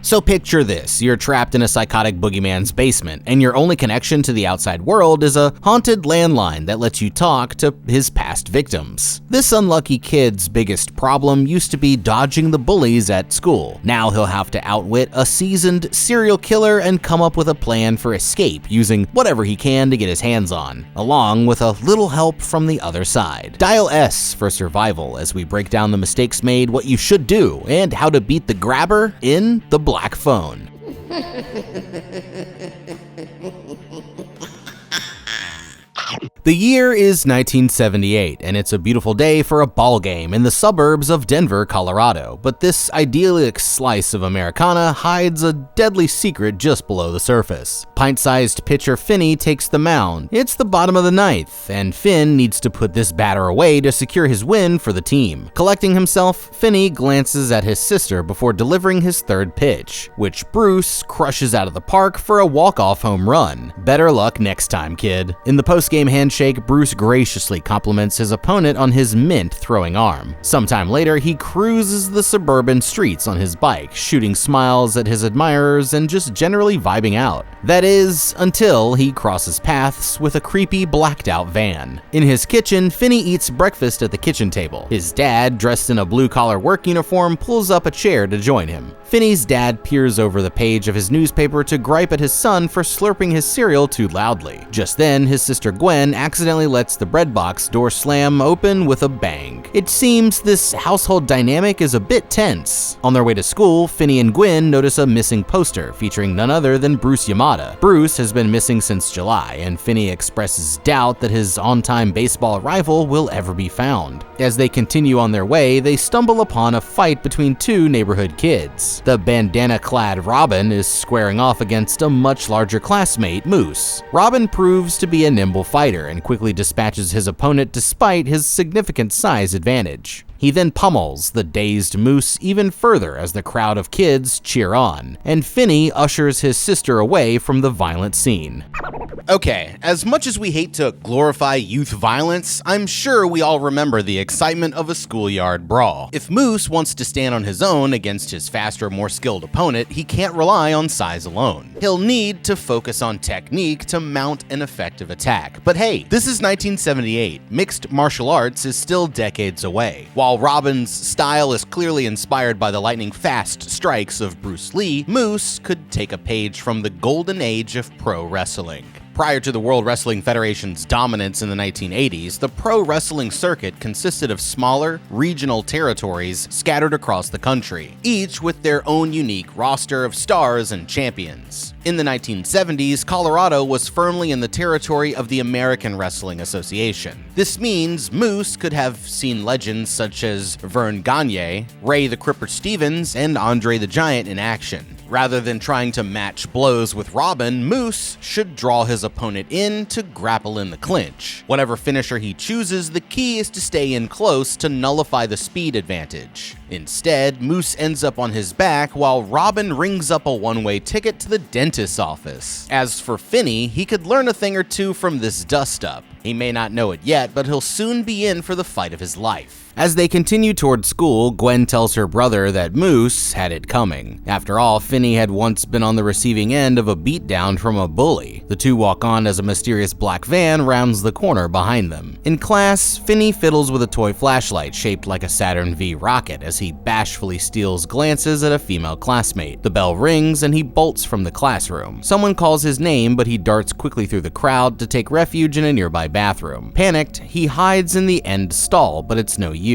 So picture this, you're trapped in a psychotic boogeyman's basement, and your only connection to the outside world is a haunted landline that lets you talk to his past victims. This unlucky kid's biggest problem used to be dodging the bullies at school. Now he'll have to outwit a seasoned serial killer and come up with a plan for escape using whatever he can to get his hands on, along with a little help from the other side. Dial S for survival as we break down the mistakes made, what you should do, and how to beat the grabber in the black phone. The year is 1978, and it's a beautiful day for a ball game in the suburbs of Denver, Colorado. But this idyllic slice of Americana hides a deadly secret just below the surface. Pint-sized pitcher Finney takes the mound. It's the bottom of the ninth, and Finn needs to put this batter away to secure his win for the team. Collecting himself, Finney glances at his sister before delivering his third pitch, which Bruce crushes out of the park for a walk-off home run. Better luck next time, kid. In the post-game handshake, Bruce graciously compliments his opponent on his mint throwing arm. Sometime later, he cruises the suburban streets on his bike, shooting smiles at his admirers and just generally vibing out. That is, until he crosses paths with a creepy blacked-out van. In his kitchen, Finney eats breakfast at the kitchen table. His dad, dressed in a blue-collar work uniform, pulls up a chair to join him. Finney's dad peers over the page of his newspaper to gripe at his son for slurping his cereal too loudly. Just then, his sister Gwen accidentally lets the bread box door slam open with a bang. It seems this household dynamic is a bit tense. On their way to school, Finney and Gwen notice a missing poster featuring none other than Bruce Yamada. Bruce has been missing since July, and Finney expresses doubt that his on-time baseball rival will ever be found. As they continue on their way, they stumble upon a fight between two neighborhood kids. The bandana-clad Robin is squaring off against a much larger classmate, Moose. Robin proves to be a nimble fighter and quickly dispatches his opponent despite his significant size advantage. He then pummels the dazed Moose even further as the crowd of kids cheer on, and Finney ushers his sister away from the violent scene. Okay, as much as we hate to glorify youth violence, I'm sure we all remember the excitement of a schoolyard brawl. If Moose wants to stand on his own against his faster, more skilled opponent, he can't rely on size alone. He'll need to focus on technique to mount an effective attack. But hey, this is 1978. Mixed martial arts is still decades away. While Robin's style is clearly inspired by the lightning-fast strikes of Bruce Lee, Moose could take a page from the golden age of pro wrestling. Prior to the World Wrestling Federation's dominance in the 1980s, the pro wrestling circuit consisted of smaller, regional territories scattered across the country, each with their own unique roster of stars and champions. In the 1970s, Colorado was firmly in the territory of the American Wrestling Association. This means Moose could have seen legends such as Vern Gagne, Ray the Cripper Stevens, and Andre the Giant in action. Rather than trying to match blows with Robin, Moose should draw his opponent in to grapple in the clinch. Whatever finisher he chooses, the key is to stay in close to nullify the speed advantage. Instead, Moose ends up on his back while Robin rings up a one-way ticket to the dentist's office. As for Finney, he could learn a thing or two from this dust-up. He may not know it yet, but he'll soon be in for the fight of his life. As they continue toward school, Gwen tells her brother that Moose had it coming. After all, Finney had once been on the receiving end of a beatdown from a bully. The two walk on as a mysterious black van rounds the corner behind them. In class, Finney fiddles with a toy flashlight shaped like a Saturn V rocket as he bashfully steals glances at a female classmate. The bell rings and he bolts from the classroom. Someone calls his name, but he darts quickly through the crowd to take refuge in a nearby bathroom. Panicked, he hides in the end stall, but it's no use.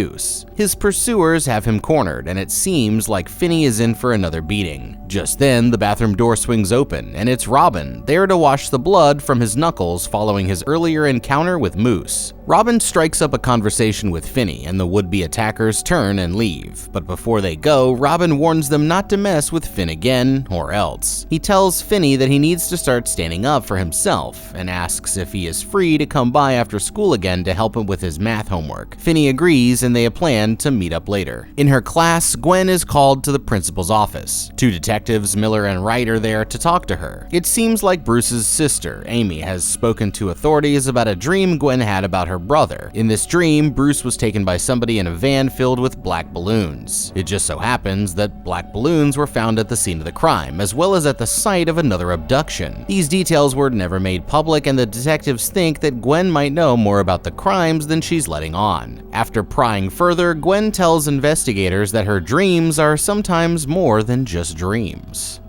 His pursuers have him cornered, and it seems like Finney is in for another beating. Just then, the bathroom door swings open, and it's Robin, there to wash the blood from his knuckles following his earlier encounter with Moose. Robin strikes up a conversation with Finney, and the would-be attackers turn and leave. But before they go, Robin warns them not to mess with Finn again, or else. He tells Finney that he needs to start standing up for himself, and asks if he is free to come by after school again to help him with his math homework. Finney agrees, and they plan to meet up later. In her class, Gwen is called to the principal's office. Two detectives Detectives Miller and Wright are there to talk to her. It seems like Bruce's sister, Amy, has spoken to authorities about a dream Gwen had about her brother. In this dream, Bruce was taken by somebody in a van filled with black balloons. It just so happens that black balloons were found at the scene of the crime, as well as at the site of another abduction. These details were never made public, and the detectives think that Gwen might know more about the crimes than she's letting on. After prying further, Gwen tells investigators that her dreams are sometimes more than just dreams.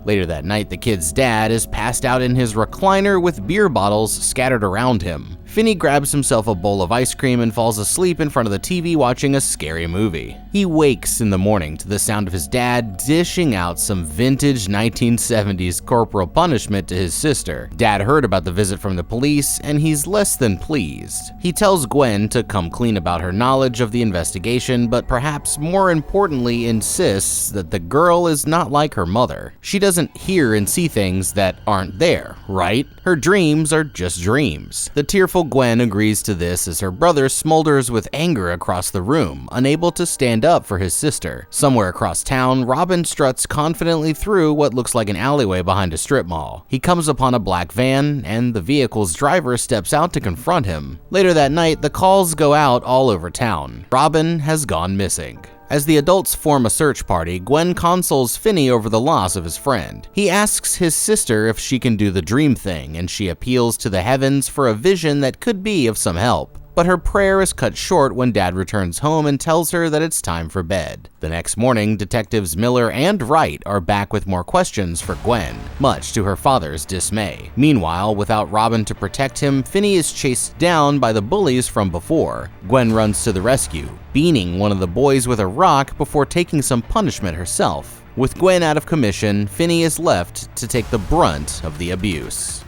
Later that night, the kid's dad is passed out in his recliner with beer bottles scattered around him. Finney grabs himself a bowl of ice cream and falls asleep in front of the TV watching a scary movie. He wakes in the morning to the sound of his dad dishing out some vintage 1970s corporal punishment to his sister. Dad heard about the visit from the police, and he's less than pleased. He tells Gwen to come clean about her knowledge of the investigation, but perhaps more importantly insists that the girl is not like her mother. She doesn't hear and see things that aren't there, right? Her dreams are just dreams. The tearful Gwen agrees to this as her brother smolders with anger across the room, unable to stand up for his sister. Somewhere across town, Robin struts confidently through what looks like an alleyway behind a strip mall. He comes upon a black van, and the vehicle's driver steps out to confront him. Later that night, the calls go out all over town. Robin has gone missing. As the adults form a search party, Gwen consoles Finney over the loss of his friend. He asks his sister if she can do the dream thing, and she appeals to the heavens for a vision that could be of some help. But her prayer is cut short when Dad returns home and tells her that it's time for bed. The next morning, Detectives Miller and Wright are back with more questions for Gwen, much to her father's dismay. Meanwhile, without Robin to protect him, Finney is chased down by the bullies from before. Gwen runs to the rescue, beating one of the boys with a rock before taking some punishment herself. With Gwen out of commission, Finney is left to take the brunt of the abuse.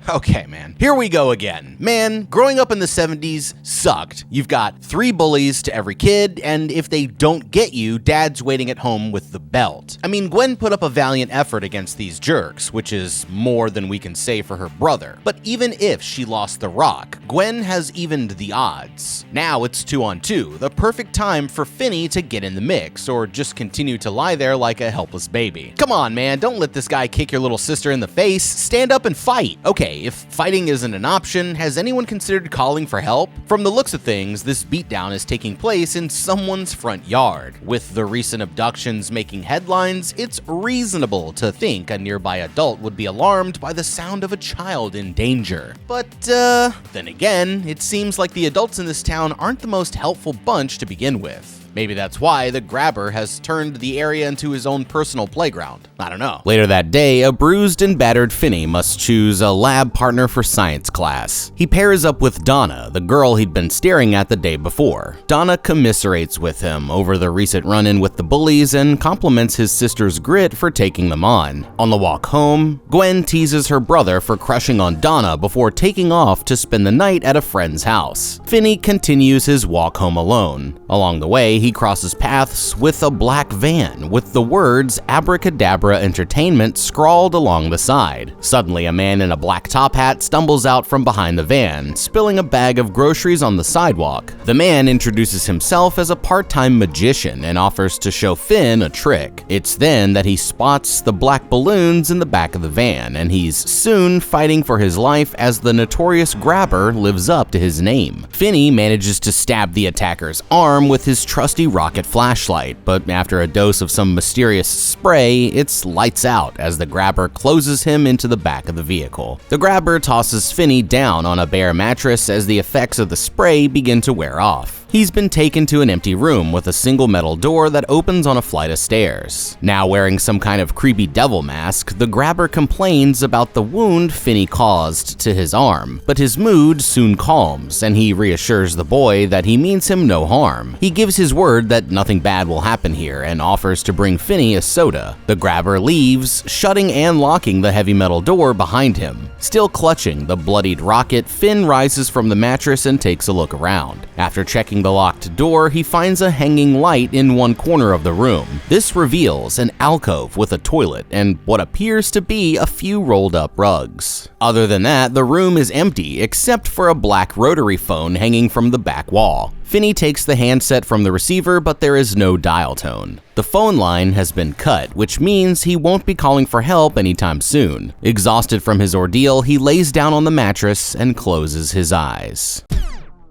Okay, man. Here we go again. Man, growing up in the 70s sucked. You've got 3 bullies to every kid, and if they don't get you, Dad's waiting at home with the belt. I mean, Gwen put up a valiant effort against these jerks, which is more than we can say for her brother. But even if she lost the rock, Gwen has evened the odds. Now it's 2-on-2, the perfect time for Finney to get in the mix, or just continue to lie there like a helpless baby. Come on, man, don't let this guy kick your little sister in the face. Stand up and fight. Okay, if fighting isn't an option, has anyone considered calling for help? From the looks of things, this beatdown is taking place in someone's front yard. With the recent abductions making headlines, it's reasonable to think a nearby adult would be alarmed by the sound of a child in danger. But, then again, it seems like the adults in this town aren't the most helpful bunch to begin with. Maybe that's why the grabber has turned the area into his own personal playground. I don't know. Later that day, a bruised and battered Finney must choose a lab partner for science class. He pairs up with Donna, the girl he'd been staring at the day before. Donna commiserates with him over the recent run-in with the bullies and compliments his sister's grit for taking them on. On the walk home, Gwen teases her brother for crushing on Donna before taking off to spend the night at a friend's house. Finney continues his walk home alone. Along the way, he crosses paths with a black van with the words Abracadabra Entertainment scrawled along the side. Suddenly, a man in a black top hat stumbles out from behind the van, spilling a bag of groceries on the sidewalk. The man introduces himself as a part-time magician and offers to show Finn a trick. It's then that he spots the black balloons in the back of the van, and he's soon fighting for his life as the notorious grabber lives up to his name. Finney manages to stab the attacker's arm with his trusty rocket flashlight, but after a dose of some mysterious spray, it's lights out as the grabber closes him into the back of the vehicle. The grabber tosses Finney down on a bare mattress as the effects of the spray begin to wear off. He's been taken to an empty room with a single metal door that opens on a flight of stairs. Now wearing some kind of creepy devil mask, the grabber complains about the wound Finney caused to his arm, but his mood soon calms and he reassures the boy that he means him no harm. He gives his word that nothing bad will happen here and offers to bring Finney a soda. The grabber leaves, shutting and locking the heavy metal door behind him. Still clutching the bloodied rocket, Finn rises from the mattress and takes a look around. After checking Unlocking the locked door, he finds a hanging light in one corner of the room. This reveals an alcove with a toilet and what appears to be a few rolled up rugs. Other than that, the room is empty except for a black rotary phone hanging from the back wall. Finney takes the handset from the receiver, but there is no dial tone. The phone line has been cut, which means he won't be calling for help anytime soon. Exhausted from his ordeal, he lays down on the mattress and closes his eyes.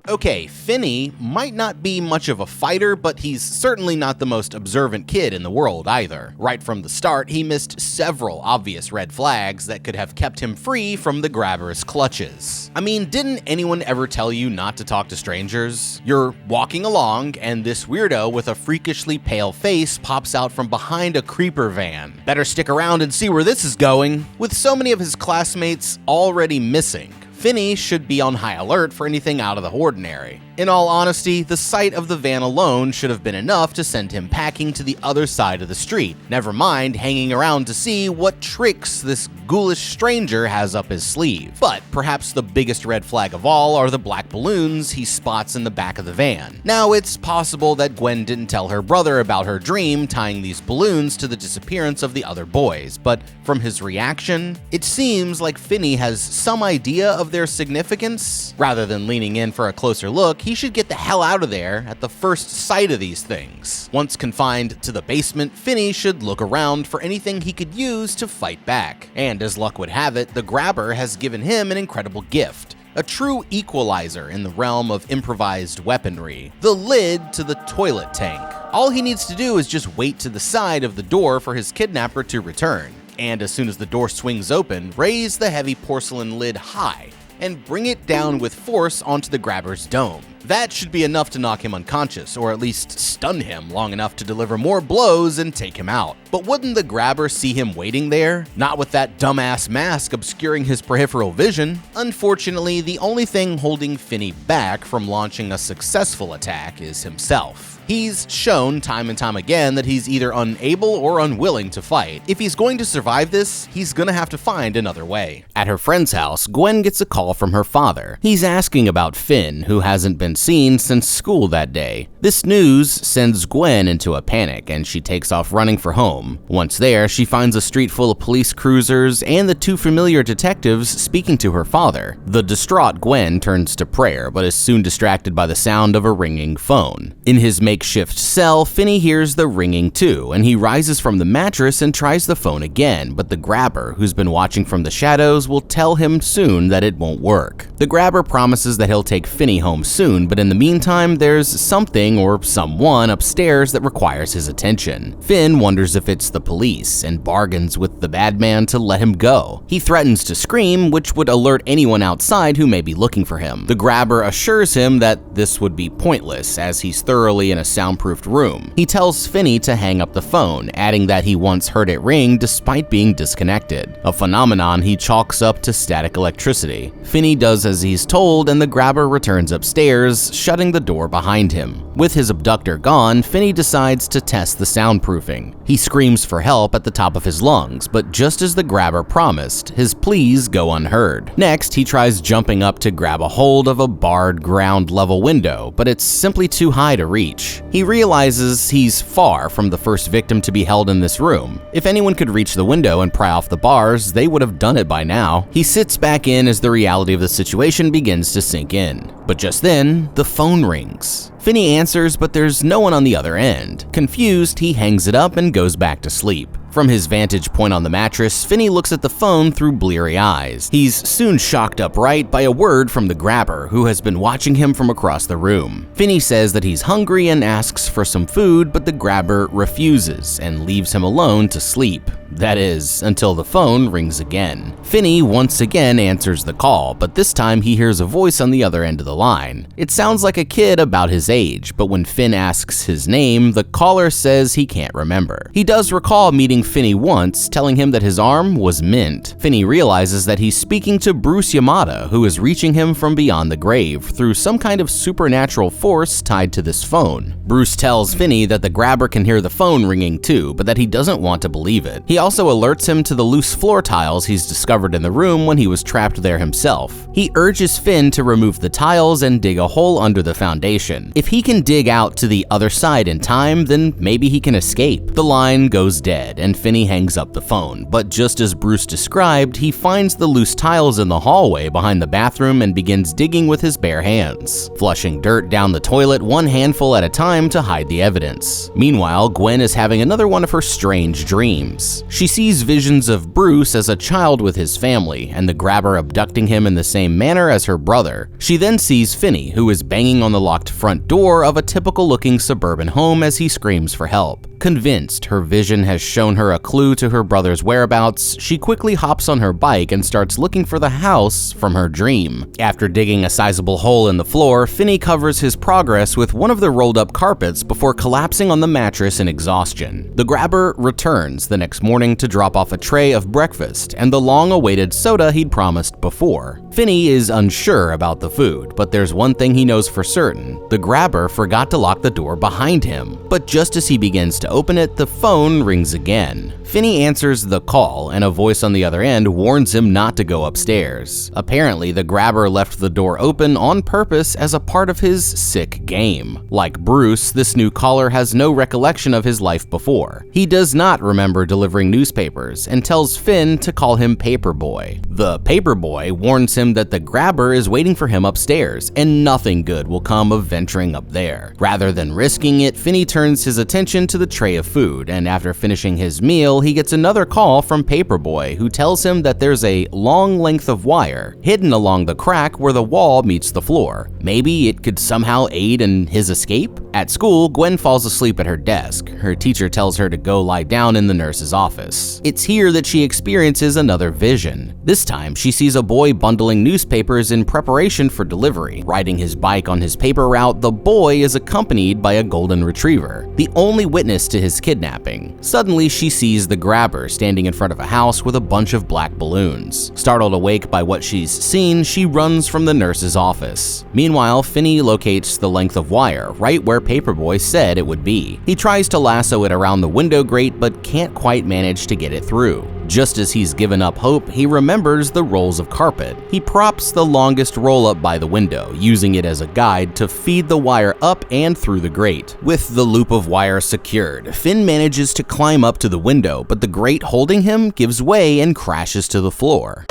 Okay, Finney might not be much of a fighter, but he's certainly not the most observant kid in the world either. Right from the start, he missed several obvious red flags that could have kept him free from the grabber's clutches. I mean, didn't anyone ever tell you not to talk to strangers? You're walking along, and this weirdo with a freakishly pale face pops out from behind a creeper van. Better stick around and see where this is going. With so many of his classmates already missing, Finney should be on high alert for anything out of the ordinary. In all honesty, the sight of the van alone should have been enough to send him packing to the other side of the street, never mind hanging around to see what tricks this ghoulish stranger has up his sleeve. But perhaps the biggest red flag of all are the black balloons he spots in the back of the van. Now, it's possible that Gwen didn't tell her brother about her dream tying these balloons to the disappearance of the other boys, but from his reaction, it seems like Finney has some idea of their significance. Rather than leaning in for a closer look, he should get the hell out of there at the first sight of these things. Once confined to the basement, Finney should look around for anything he could use to fight back. And as luck would have it, the grabber has given him an incredible gift. A true equalizer in the realm of improvised weaponry, the lid to the toilet tank. All he needs to do is just wait to the side of the door for his kidnapper to return. And as soon as the door swings open, raise the heavy porcelain lid high and bring it down with force onto the grabber's dome. That should be enough to knock him unconscious, or at least stun him long enough to deliver more blows and take him out. But wouldn't the grabber see him waiting there? Not with that dumbass mask obscuring his peripheral vision. Unfortunately, the only thing holding Finney back from launching a successful attack is himself. He's shown time and time again that he's either unable or unwilling to fight. If he's going to survive this, he's gonna have to find another way. At her friend's house, Gwen gets a call from her father. He's asking about Finn, who hasn't been seen since school that day. This news sends Gwen into a panic, and she takes off running for home. Once there, she finds a street full of police cruisers and the two familiar detectives speaking to her father. The distraught Gwen turns to prayer, but is soon distracted by the sound of a ringing phone. In his makeshift cell, Finney hears the ringing too, and he rises from the mattress and tries the phone again, but the grabber, who's been watching from the shadows, will tell him soon that it won't work. The grabber promises that he'll take Finney home soon, but in the meantime, there's something or someone upstairs that requires his attention. Finn wonders if it's the police and bargains with the bad man to let him go. He threatens to scream, which would alert anyone outside who may be looking for him. The grabber assures him that this would be pointless, as he's thoroughly in a soundproofed room. He tells Finney to hang up the phone, adding that he once heard it ring despite being disconnected, a phenomenon he chalks up to static electricity. Finney does as he's told, and the grabber returns upstairs, shutting the door behind him. With his abductor gone, Finney decides to test the soundproofing. He screams for help at the top of his lungs, but just as the grabber promised, his pleas go unheard. Next, he tries jumping up to grab a hold of a barred ground-level window, but it's simply too high to reach. He realizes he's far from the first victim to be held in this room. If anyone could reach the window and pry off the bars, they would have done it by now. He sits back in as the reality of the situation begins to sink in. But just then, the phone rings. Finney answers, but there's no one on the other end. Confused, he hangs it up and goes back to sleep. From his vantage point on the mattress, Finney looks at the phone through bleary eyes. He's soon shocked upright by a word from the grabber, who has been watching him from across the room. Finney says that he's hungry and asks for some food, but the grabber refuses and leaves him alone to sleep. That is, until the phone rings again. Finney once again answers the call, but this time he hears a voice on the other end of the line. It sounds like a kid about his age, but when Finn asks his name, the caller says he can't remember. He does recall meeting Finney once, telling him that his arm was mint. Finney realizes that he's speaking to Bruce Yamada, who is reaching him from beyond the grave through some kind of supernatural force tied to this phone. Bruce tells Finney that the grabber can hear the phone ringing too, but that he doesn't want to believe it. He He also alerts him to the loose floor tiles he's discovered in the room when he was trapped there himself. He urges Finn to remove the tiles and dig a hole under the foundation. If he can dig out to the other side in time, then maybe he can escape. The line goes dead, and Finney hangs up the phone, but just as Bruce described, he finds the loose tiles in the hallway behind the bathroom and begins digging with his bare hands, flushing dirt down the toilet one handful at a time to hide the evidence. Meanwhile, Gwen is having another one of her strange dreams. She sees visions of Bruce as a child with his family, and the grabber abducting him in the same manner as her brother. She then sees Finney, who is banging on the locked front door of a typical-looking suburban home as he screams for help. Convinced her vision has shown her a clue to her brother's whereabouts, she quickly hops on her bike and starts looking for the house from her dream. After digging a sizable hole in the floor, Finney covers his progress with one of the rolled-up carpets before collapsing on the mattress in exhaustion. The grabber returns the next morning to drop off a tray of breakfast and the long-awaited soda he'd promised before. Finney is unsure about the food, but there's one thing he knows for certain: the grabber forgot to lock the door behind him. But just as he begins to open it, the phone rings again. Finney answers the call, and a voice on the other end warns him not to go upstairs. Apparently, the grabber left the door open on purpose as a part of his sick game. Like Bruce, this new caller has no recollection of his life before. He does not remember delivering newspapers and tells Finn to call him Paperboy. The Paperboy warns him that the grabber is waiting for him upstairs, and nothing good will come of venturing up there. Rather than risking it, Finney turns his attention to the tray of food, and after finishing his meal, he gets another call from Paperboy, who tells him that there's a long length of wire hidden along the crack where the wall meets the floor. Maybe it could somehow aid in his escape? At school, Gwen falls asleep at her desk. Her teacher tells her to go lie down in the nurse's office. It's here that she experiences another vision. This time, she sees a boy bundling newspapers in preparation for delivery. Riding his bike on his paper route, the boy is accompanied by a golden retriever, the only witness to his kidnapping. Suddenly, she sees the grabber standing in front of a house with a bunch of black balloons. Startled awake by what she's seen, she runs from the nurse's office. Meanwhile, Finney locates the length of wire right where Paperboy said it would be. He tries to lasso it around the window grate but can't quite manage to get it through. Just as he's given up hope, he remembers the rolls of carpet. He props the longest roll up by the window, using it as a guide to feed the wire up and through the grate. With the loop of wire secured, Finn manages to climb up to the window, but the grate holding him gives way and crashes to the floor.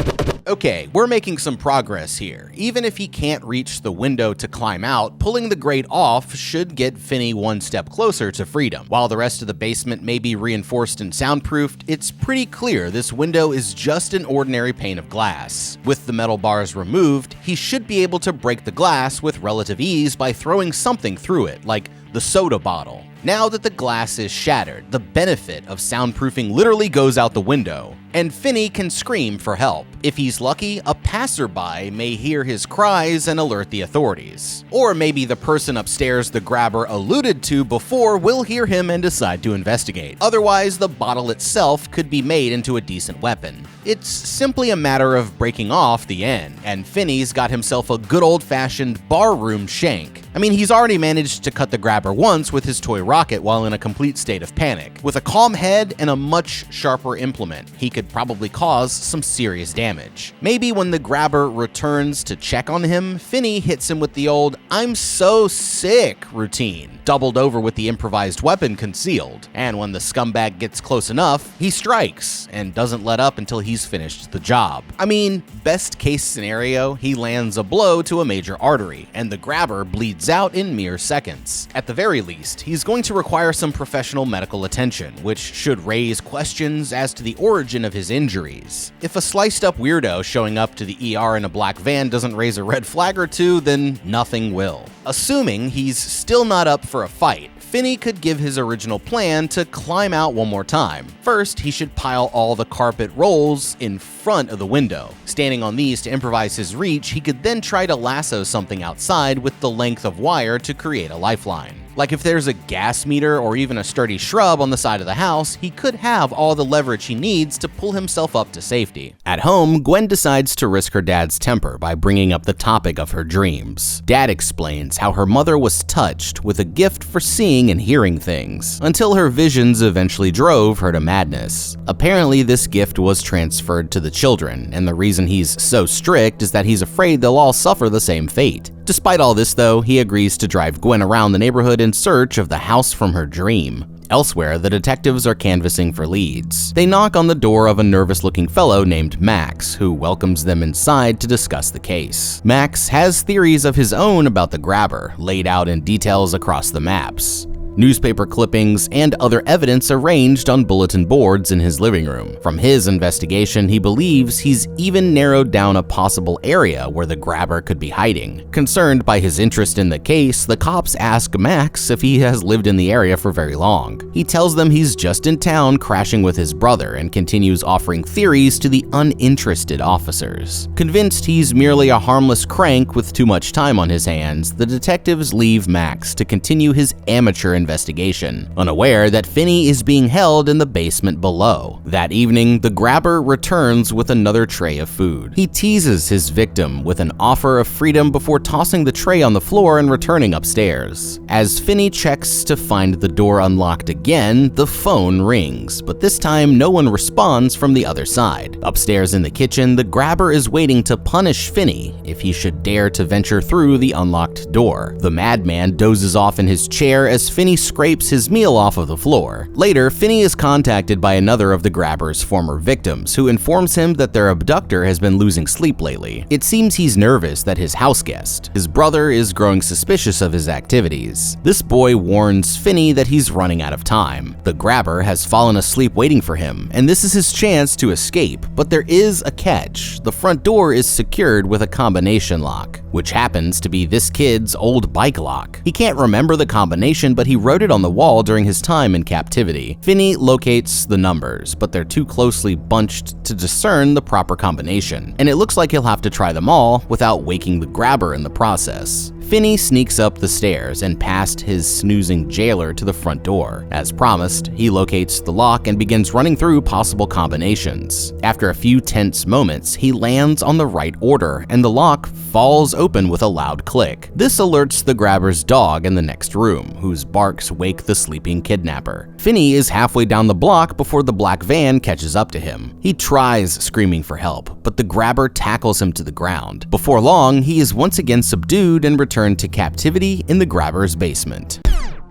Okay, we're making some progress here. Even if he can't reach the window to climb out, pulling the grate off should get Finney one step closer to freedom. While the rest of the basement may be reinforced and soundproofed, it's pretty clear this window is just an ordinary pane of glass. With the metal bars removed, he should be able to break the glass with relative ease by throwing something through it, like the soda bottle. Now that the glass is shattered, the benefit of soundproofing literally goes out the window, and Finney can scream for help. If he's lucky, a passerby may hear his cries and alert the authorities. Or maybe the person upstairs the grabber alluded to before will hear him and decide to investigate. Otherwise, the bottle itself could be made into a decent weapon. It's simply a matter of breaking off the end, and Finney's got himself a good old-fashioned barroom shank. I mean, he's already managed to cut the grabber once with his toy rocket while in a complete state of panic. With a calm head and a much sharper implement, he could probably cause some serious damage. Maybe when the grabber returns to check on him, Finney hits him with the old "I'm so sick" routine, doubled over with the improvised weapon concealed. And when the scumbag gets close enough, he strikes and doesn't let up until he's finished the job. I mean, best case scenario, he lands a blow to a major artery, and the grabber bleeds out in mere seconds. At the very least, he's going to require some professional medical attention, which should raise questions as to the origin of his injuries. If a sliced-up weirdo showing up to the ER in a black van doesn't raise a red flag or two, then nothing will. Assuming he's still not up for a fight, Finney could give his original plan to climb out one more time. First, he should pile all the carpet rolls in front of the window. Standing on these to improvise his reach, he could then try to lasso something outside with the length of wire to create a lifeline. Like if there's a gas meter or even a sturdy shrub on the side of the house, he could have all the leverage he needs to pull himself up to safety. At home, Gwen decides to risk her dad's temper by bringing up the topic of her dreams. Dad explains how her mother was touched with a gift for seeing and hearing things, until her visions eventually drove her to madness. Apparently, this gift was transferred to the children, and the reason he's so strict is that he's afraid they'll all suffer the same fate. Despite all this though, he agrees to drive Gwen around the neighborhood in search of the house from her dream. Elsewhere, the detectives are canvassing for leads. They knock on the door of a nervous-looking fellow named Max, who welcomes them inside to discuss the case. Max has theories of his own about the grabber, laid out in details across the maps. Newspaper clippings, and other evidence arranged on bulletin boards in his living room. From his investigation, he believes he's even narrowed down a possible area where the grabber could be hiding. Concerned by his interest in the case, the cops ask Max if he has lived in the area for very long. He tells them he's just in town crashing with his brother and continues offering theories to the uninterested officers. Convinced he's merely a harmless crank with too much time on his hands, the detectives leave Max to continue his amateur investigation, unaware that Finney is being held in the basement below. That evening, the grabber returns with another tray of food. He teases his victim with an offer of freedom before tossing the tray on the floor and returning upstairs. As Finney checks to find the door unlocked again, the phone rings, but this time no one responds from the other side. Upstairs in the kitchen, the grabber is waiting to punish Finney if he should dare to venture through the unlocked door. The madman dozes off in his chair as Finney scrapes his meal off of the floor. Later, Finney is contacted by another of the grabber's former victims, who informs him that their abductor has been losing sleep lately. It seems he's nervous that his house guest, his brother, is growing suspicious of his activities. This boy warns Finney that he's running out of time. The grabber has fallen asleep waiting for him, and this is his chance to escape, but there is a catch. The front door is secured with a combination lock, which happens to be this kid's old bike lock. He can't remember the combination, but he wrote it on the wall during his time in captivity. Finney locates the numbers, but they're too closely bunched to discern the proper combination, and it looks like he'll have to try them all without waking the grabber in the process. Finney sneaks up the stairs and past his snoozing jailer to the front door. As promised, he locates the lock and begins running through possible combinations. After a few tense moments, he lands on the right order, and the lock falls open with a loud click. This alerts the grabber's dog in the next room, whose barks wake the sleeping kidnapper. Finney is halfway down the block before the black van catches up to him. He tries screaming for help, but the grabber tackles him to the ground. Before long, he is once again subdued and returned to captivity in the grabber's basement.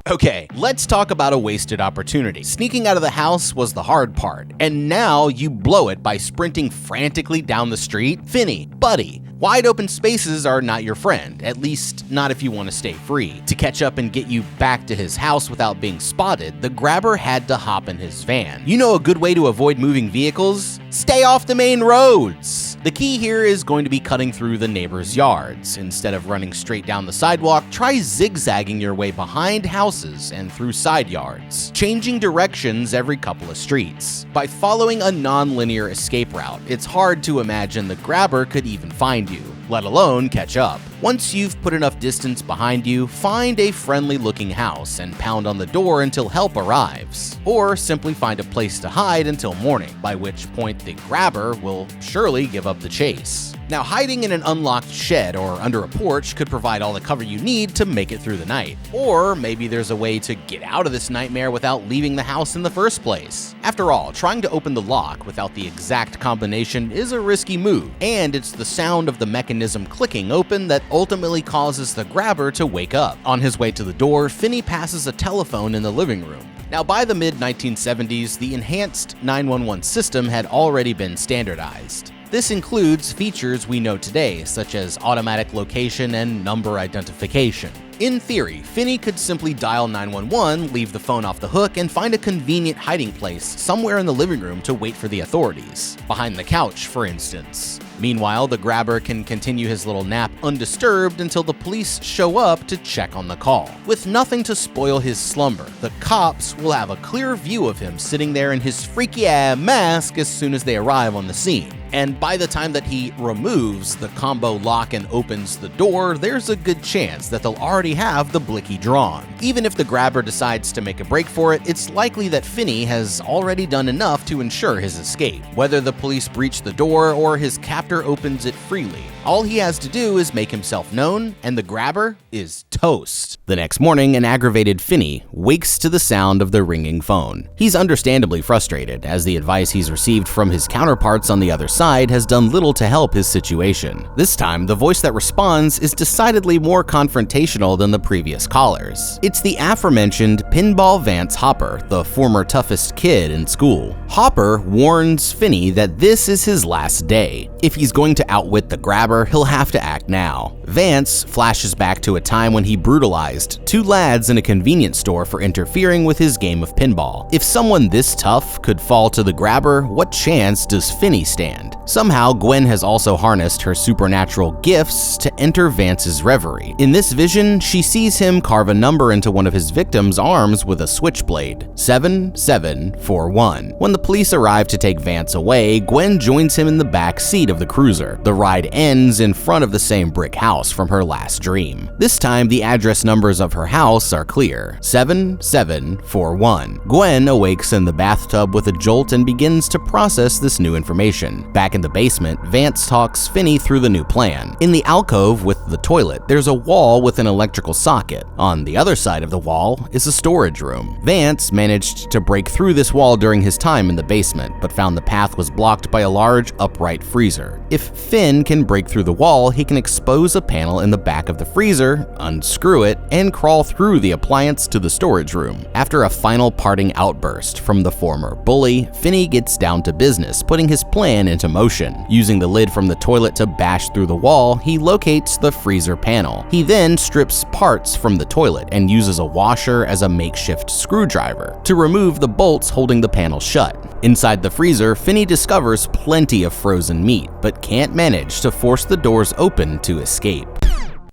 Okay, let's talk about a wasted opportunity. Sneaking out of the house was the hard part, and now you blow it by sprinting frantically down the street? Finney, buddy, wide open spaces are not your friend, at least not if you want to stay free. To catch up and get you back to his house without being spotted, the grabber had to hop in his van. You know a good way to avoid moving vehicles? Stay off the main roads! The key here is going to be cutting through the neighbors' yards. Instead of running straight down the sidewalk, try zigzagging your way behind houses and through side yards, changing directions every couple of streets. By following a non-linear escape route, it's hard to imagine the grabber could even find you, let alone catch up. Once you've put enough distance behind you, find a friendly-looking house and pound on the door until help arrives. Or simply find a place to hide until morning, by which point the grabber will surely give up the chase. Now, hiding in an unlocked shed or under a porch could provide all the cover you need to make it through the night. Or maybe there's a way to get out of this nightmare without leaving the house in the first place. After all, trying to open the lock without the exact combination is a risky move, and it's the sound of the mechanism clicking open that ultimately causes the grabber to wake up. On his way to the door, Finney passes a telephone in the living room. Now, by the mid-1970s, the enhanced 911 system had already been standardized. This includes features we know today, such as automatic location and number identification. In theory, Finney could simply dial 911, leave the phone off the hook, and find a convenient hiding place somewhere in the living room to wait for the authorities. Behind the couch, for instance. Meanwhile, the grabber can continue his little nap undisturbed until the police show up to check on the call. With nothing to spoil his slumber, the cops will have a clear view of him sitting there in his freaky-ass mask as soon as they arrive on the scene. And by the time that he removes the combo lock and opens the door, there's a good chance that they'll already have the blicky drawn. Even if the grabber decides to make a break for it, it's likely that Finney has already done enough to ensure his escape. Whether the police breach the door or his captor opens it freely, all he has to do is make himself known, and the grabber is toast. The next morning, an aggravated Finney wakes to the sound of the ringing phone. He's understandably frustrated, as the advice he's received from his counterparts on the other side has done little to help his situation. This time, the voice that responds is decidedly more confrontational than the previous callers. It's the aforementioned Pinball Vance Hopper, the former toughest kid in school. Hopper warns Finney that this is his last day. If he's going to outwit the grabber, he'll have to act now. Vance flashes back to a time when he brutalized two lads in a convenience store for interfering with his game of pinball. If someone this tough could fall to the grabber, what chance does Finney stand? Somehow, Gwen has also harnessed her supernatural gifts to enter Vance's reverie. In this vision, she sees him carve a number into one of his victims' arms with a switchblade, 7741. When the police arrive to take Vance away, Gwen joins him in the back seat of the cruiser. The ride ends in front of the same brick house from her last dream. This time, the address numbers of her house are clear, 7741. Gwen awakes in the bathtub with a jolt and begins to process this new information. Back in the basement, Vance talks Finney through the new plan. In the alcove with the toilet, there's a wall with an electrical socket. On the other side of the wall is a storage room. Vance managed to break through this wall during his time in the basement, but found the path was blocked by a large upright freezer. If Finn can break through the wall, he can expose a panel in the back of the freezer, unscrew it, and crawl through the appliance to the storage room. After a final parting outburst from the former bully, Finney gets down to business, putting his plan into motion. Using the lid from the toilet to bash through the wall, he locates the freezer panel. He then strips parts from the toilet and uses a washer as a makeshift screwdriver to remove the bolts holding the panel shut. Inside the freezer, Finney discovers plenty of frozen meat, but can't manage to force the doors open to escape.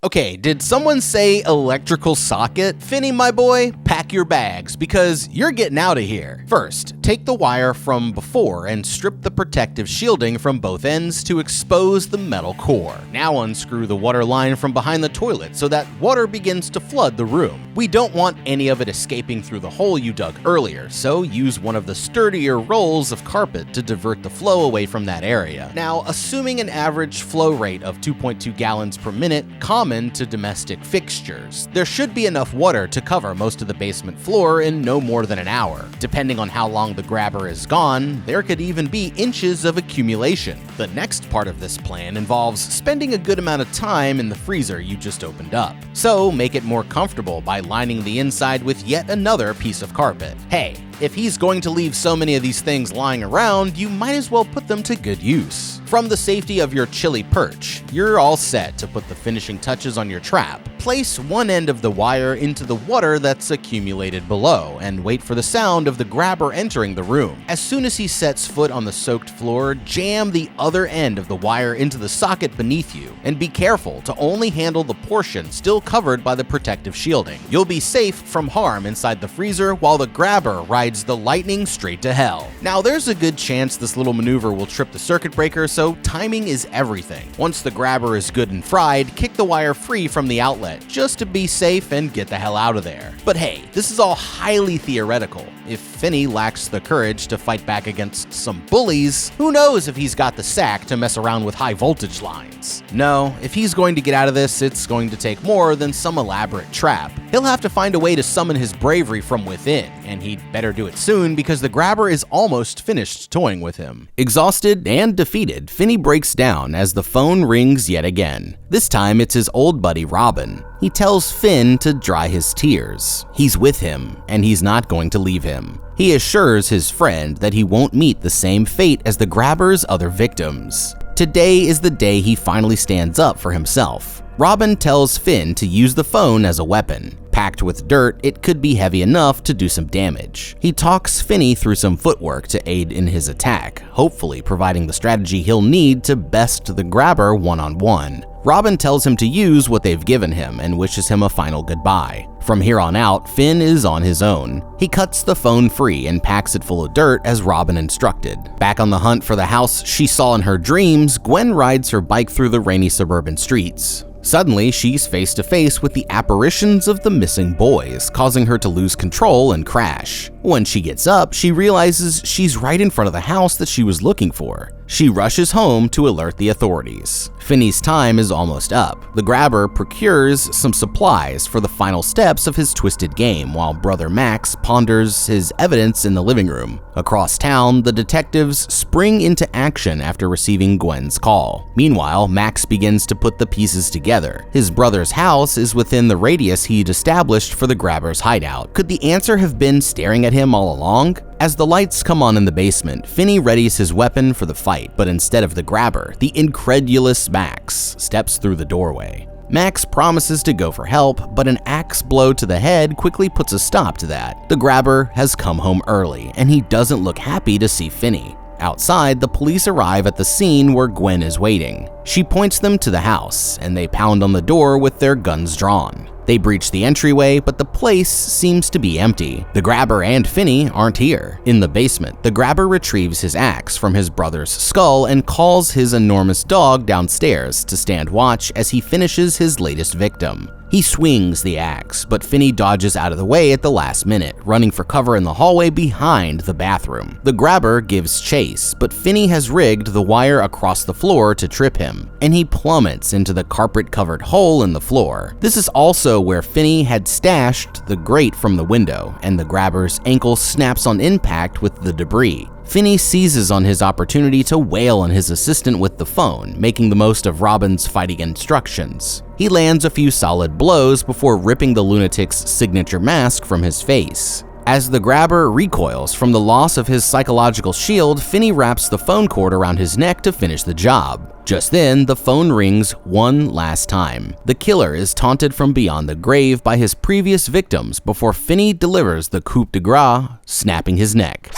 Okay, did someone say electrical socket? Finney, my boy, pack your bags because you're getting out of here. First, take the wire from before and strip the protective shielding from both ends to expose the metal core. Now unscrew the water line from behind the toilet so that water begins to flood the room. We don't want any of it escaping through the hole you dug earlier, so use one of the sturdier rolls of carpet to divert the flow away from that area. Now, assuming an average flow rate of 2.2 gallons per minute, common to domestic fixtures, there should be enough water to cover most of the basement floor in no more than an hour. Depending on how long the grabber is gone, there could even be inches of accumulation. The next part of this plan involves spending a good amount of time in the freezer you just opened up. So make it more comfortable by lining the inside with yet another piece of carpet. Hey, if he's going to leave so many of these things lying around, you might as well put them to good use. From the safety of your chilly perch, you're all set to put the finishing touches on your trap. Place one end of the wire into the water that's accumulated below and wait for the sound of the grabber entering the room. As soon as he sets foot on the soaked floor, jam the other end of the wire into the socket beneath you, and be careful to only handle the portion still covered by the protective shielding. You'll be safe from harm inside the freezer while the grabber rides the lightning straight to hell. Now, there's a good chance this little maneuver will trip the circuit breaker, so timing is everything. Once the grabber is good and fried, kick the wire free from the outlet, just to be safe and get the hell out of there. But hey, this is all highly theoretical. If Finney lacks the courage to fight back against some bullies, who knows if he's got the sack to mess around with high voltage lines. No, if he's going to get out of this, it's going to take more than some elaborate trap. He'll have to find a way to summon his bravery from within, and he'd better do it soon because the grabber is almost finished toying with him. Exhausted and defeated, Finney breaks down as the phone rings yet again. This time it's his old buddy Robin. He tells Finn to dry his tears. He's with him, and he's not going to leave him. He assures his friend that he won't meet the same fate as the grabber's other victims. Today is the day he finally stands up for himself. Robin tells Finn to use the phone as a weapon. Packed with dirt, it could be heavy enough to do some damage. He talks Finney through some footwork to aid in his attack, hopefully providing the strategy he'll need to best the grabber one-on-one. Robin tells him to use what they've given him and wishes him a final goodbye. From here on out, Finn is on his own. He cuts the phone free and packs it full of dirt as Robin instructed. Back on the hunt for the house she saw in her dreams, Gwen rides her bike through the rainy suburban streets. Suddenly, she's face to face with the apparitions of the missing boys, causing her to lose control and crash. When she gets up, she realizes she's right in front of the house that she was looking for. She rushes home to alert the authorities. Finney's time is almost up. The grabber procures some supplies for the final steps of his twisted game, while brother Max ponders his evidence in the living room. Across town, the detectives spring into action after receiving Gwen's call. Meanwhile, Max begins to put the pieces together. His brother's house is within the radius he'd established for the grabber's hideout. Could the answer have been staring at him all along? As the lights come on in the basement, Finney readies his weapon for the fight, but instead of the grabber, the incredulous Max steps through the doorway. Max promises to go for help, but an axe blow to the head quickly puts a stop to that. The grabber has come home early, and he doesn't look happy to see Finney. Outside, the police arrive at the scene where Gwen is waiting. She points them to the house, and they pound on the door with their guns drawn. They breach the entryway, but the place seems to be empty. The grabber and Finney aren't here. In the basement, the grabber retrieves his axe from his brother's skull and calls his enormous dog downstairs to stand watch as he finishes his latest victim. He swings the axe, but Finney dodges out of the way at the last minute, running for cover in the hallway behind the bathroom. The grabber gives chase, but Finney has rigged the wire across the floor to trip him, and he plummets into the carpet-covered hole in the floor. This is also where Finney had stashed the grate from the window, and the grabber's ankle snaps on impact with the debris. Finney seizes on his opportunity to wail on his assistant with the phone, making the most of Robin's fighting instructions. He lands a few solid blows before ripping the lunatic's signature mask from his face. As the grabber recoils from the loss of his psychological shield, Finney wraps the phone cord around his neck to finish the job. Just then, the phone rings one last time. The killer is taunted from beyond the grave by his previous victims before Finney delivers the coup de grace, snapping his neck.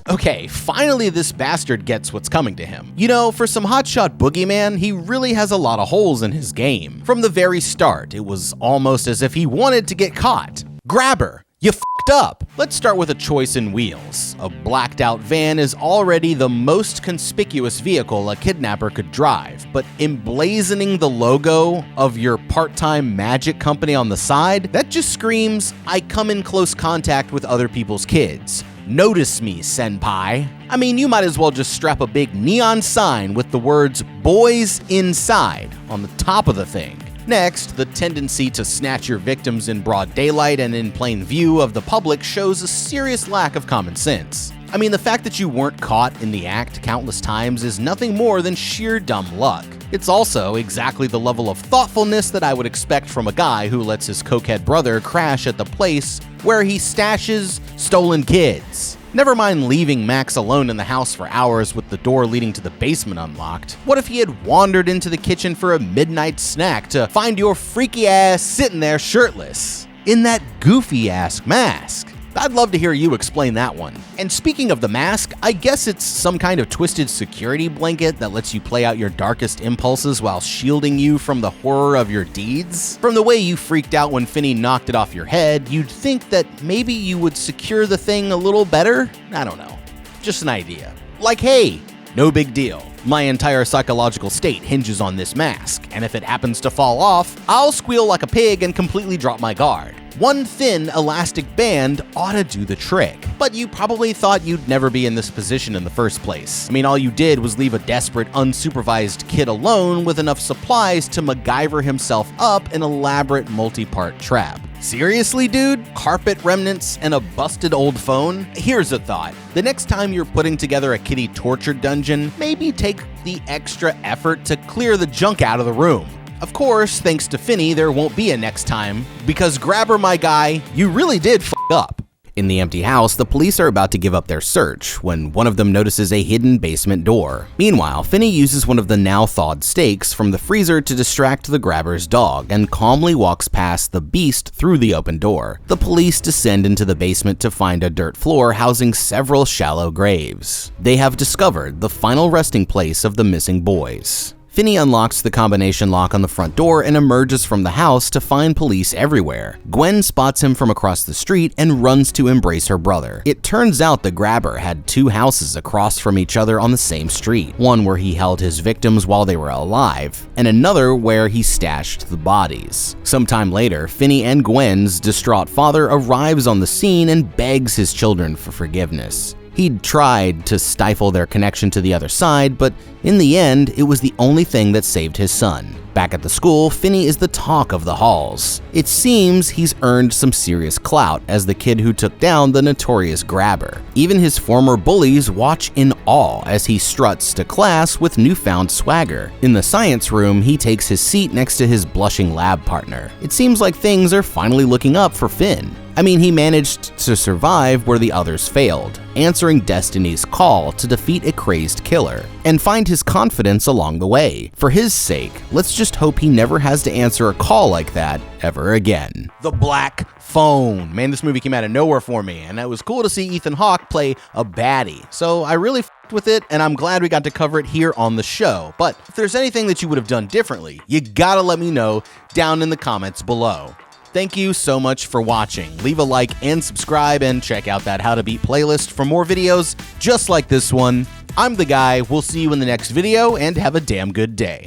Okay, finally this bastard gets what's coming to him. You know, for some hotshot boogeyman, he really has a lot of holes in his game. From the very start, it was almost as if he wanted to get caught. Grabber, you f***ed up. Let's start with a choice in wheels. A blacked out van is already the most conspicuous vehicle a kidnapper could drive, but emblazoning the logo of your part-time magic company on the side, that just screams, I come in close contact with other people's kids. Notice me, senpai. I mean, you might as well just strap a big neon sign with the words boys inside on the top of the thing. Next, the tendency to snatch your victims in broad daylight and in plain view of the public shows a serious lack of common sense. I mean, the fact that you weren't caught in the act countless times is nothing more than sheer dumb luck. It's also exactly the level of thoughtfulness that I would expect from a guy who lets his cokehead brother crash at the place where he stashes stolen kids. Never mind leaving Max alone in the house for hours with the door leading to the basement unlocked. What if he had wandered into the kitchen for a midnight snack to find your freaky ass sitting there shirtless in that goofy ass mask? I'd love to hear you explain that one. And speaking of the mask, I guess it's some kind of twisted security blanket that lets you play out your darkest impulses while shielding you from the horror of your deeds? From the way you freaked out when Finney knocked it off your head, you'd think that maybe you would secure the thing a little better? I don't know. Just an idea. Like, hey, no big deal. My entire psychological state hinges on this mask, and if it happens to fall off, I'll squeal like a pig and completely drop my guard. One thin elastic band ought to do the trick. But you probably thought you'd never be in this position in the first place. I mean, all you did was leave a desperate, unsupervised kid alone with enough supplies to MacGyver himself up an elaborate multi-part trap. Seriously, dude? Carpet remnants and a busted old phone? Here's a thought. The next time you're putting together a kitty torture dungeon, maybe take the extra effort to clear the junk out of the room. Of course, thanks to Finney, there won't be a next time, because Grabber, my guy, you really did f*** up. In the empty house, the police are about to give up their search when one of them notices a hidden basement door. Meanwhile, Finney uses one of the now thawed steaks from the freezer to distract the grabber's dog and calmly walks past the beast through the open door. The police descend into the basement to find a dirt floor housing several shallow graves. They have discovered the final resting place of the missing boys. Finney unlocks the combination lock on the front door and emerges from the house to find police everywhere. Gwen spots him from across the street and runs to embrace her brother. It turns out the grabber had two houses across from each other on the same street, one where he held his victims while they were alive, and another where he stashed the bodies. Sometime later, Finney and Gwen's distraught father arrives on the scene and begs his children for forgiveness. He'd tried to stifle their connection to the other side, but in the end, it was the only thing that saved his son. Back at the school, Finney is the talk of the halls. It seems he's earned some serious clout as the kid who took down the notorious grabber. Even his former bullies watch in awe as he struts to class with newfound swagger. In the science room, he takes his seat next to his blushing lab partner. It seems like things are finally looking up for Finn. I mean, he managed to survive where the others failed, answering Destiny's call to defeat a crazed killer, and find his confidence along the way. For his sake, let's just hope he never has to answer a call like that ever again. The Black Phone. Man, this movie came out of nowhere for me, and it was cool to see Ethan Hawke play a baddie. So I really f***ed with it, and I'm glad we got to cover it here on the show. But if there's anything that you would have done differently, you gotta let me know down in the comments below. Thank you so much for watching. Leave a like and subscribe, and check out that How to Beat playlist for more videos just like this one. I'm the guy. We'll see you in the next video, and have a damn good day.